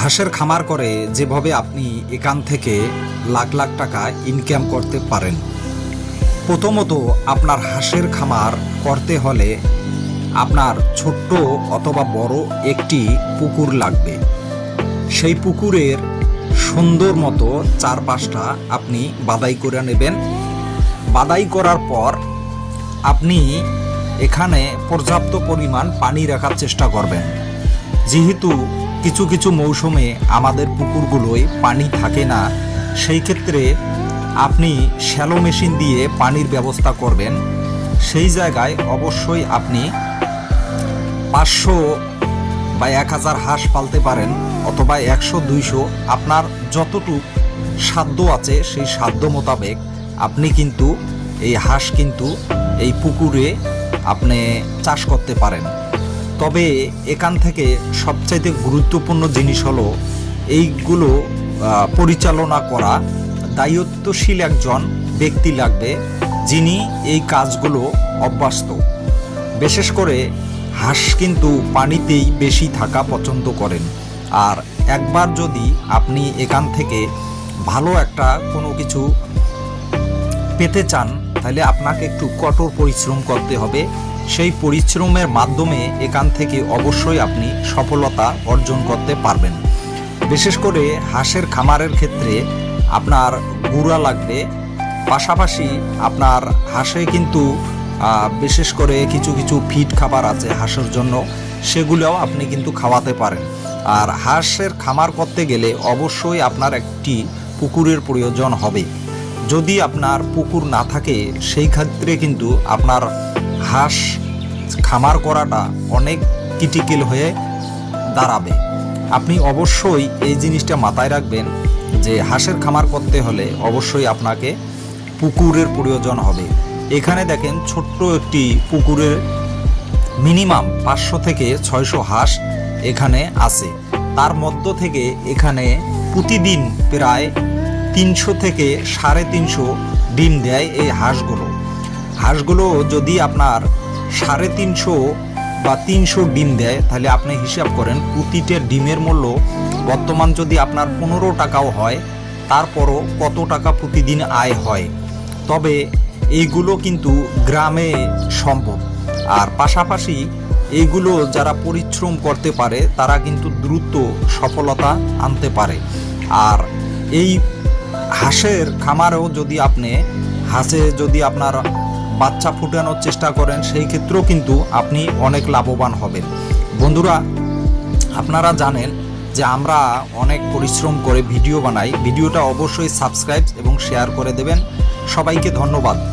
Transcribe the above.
হাঁসের খামার করে যেভাবে আপনি এখান থেকে লাখ লাখ টাকা ইনকাম করতে পারেন। প্রথমত আপনার হাঁসের খামার করতে হলে আপনার ছোট্ট অথবা বড় একটি পুকুর লাগবে। সেই পুকুরের সুন্দর মতো চারপাশটা আপনি বাদাই করে নেবেন। বাদাই করার পর আপনি এখানে পর্যাপ্ত পরিমাণ পানি রাখার চেষ্টা করবেন। যেহেতু কিছু কিছু মৌসুমে আমাদের পুকুরগুলোয় পানি থাকে না, সেই ক্ষেত্রে আপনি শ্যালো মেশিন দিয়ে পানির ব্যবস্থা করবেন। সেই জায়গায় অবশ্যই আপনি 500 বা 1000 হাঁস পালতে পারেন, অথবা 100-200, আপনার যতটুক সাধ্য আছে সেই সাধ্য মোতাবেক আপনি কিন্তু এই হাঁস কিন্তু এই পুকুরে আপনি চাষ করতে পারেন। তবে এখান থেকে সবচাইতে গুরুত্বপূর্ণ জিনিস হলো এইগুলো পরিচালনা করা দায়িত্বশীল একজন ব্যক্তি লাগবে, যিনি এই কাজগুলো অভ্যস্ত। বিশেষ করে হাঁস কিন্তু পানিতেই বেশি থাকা পছন্দ করেন। আর একবার যদি আপনি এখান থেকে ভালো একটা কোনো কিছু পেতে চান, তাহলে আপনাকে একটু কঠোর পরিশ্রম করতে হবে। সেই পরিশ্রমের মাধ্যমে এখান থেকে অবশ্যই আপনি সফলতা অর্জন করতে পারবেন। বিশেষ করে হাঁসের খামারের ক্ষেত্রে আপনার গুঁড়া লাগবে, পাশাপাশি আপনার হাঁসে কিন্তু বিশেষ করে কিছু কিছু ফিড খাবার আছে হাঁসের জন্য, সেগুলোও আপনি কিন্তু খাওয়াতে পারেন। আর হাঁসের খামার করতে গেলে অবশ্যই আপনার একটি পুকুরের প্রয়োজন হবে। যদি আপনার পুকুর না থাকে, সেই ক্ষেত্রে কিন্তু আপনার হাঁস খামার করাটা অনেক ক্রিটিক্যাল হয়ে দাঁড়াবে। আপনি অবশ্যই এই জিনিসটা মাথায় রাখবেন যে হাঁসের খামার করতে হলে অবশ্যই আপনাকে পুকুরের প্রয়োজন হবে। এখানে দেখেন ছোট্ট একটি পুকুরের মিনিমাম 500 থেকে 600 হাঁস এখানে আছে। তার মধ্য থেকে এখানে প্রতিদিন প্রায় 300 থেকে 350 ডিম দেয় এই হাঁসগুলো। যদি আপনার 350 বা 300 ডিম দেয়, তাহলে আপনি হিসাব করেন প্রতিটা ডিমের মূল্য বর্তমান যদি আপনার 15 টাকাও হয়, তারপরও কত টাকা প্রতিদিন আয় হয়। তবে এইগুলো কিন্তু গ্রামে সম্ভব। আর পাশাপাশি এইগুলো যারা পরিশ্রম করতে পারে তারা কিন্তু দ্রুত সফলতা আনতে পারে। আর এই হাঁসের খামারেও যদি আপনার বাচ্চা ফুটানোর চেষ্টা করেন, সেই ক্ষেত্রেও কিন্তু আপনি অনেক লাভবান হবেন। বন্ধুরা, আপনারা জানেন যে আমরা অনেক পরিশ্রম করে ভিডিও বানাই। ভিডিওটা অবশ্যই সাবস্ক্রাইব এবং শেয়ার করে দেবেন। সবাইকে ধন্যবাদ।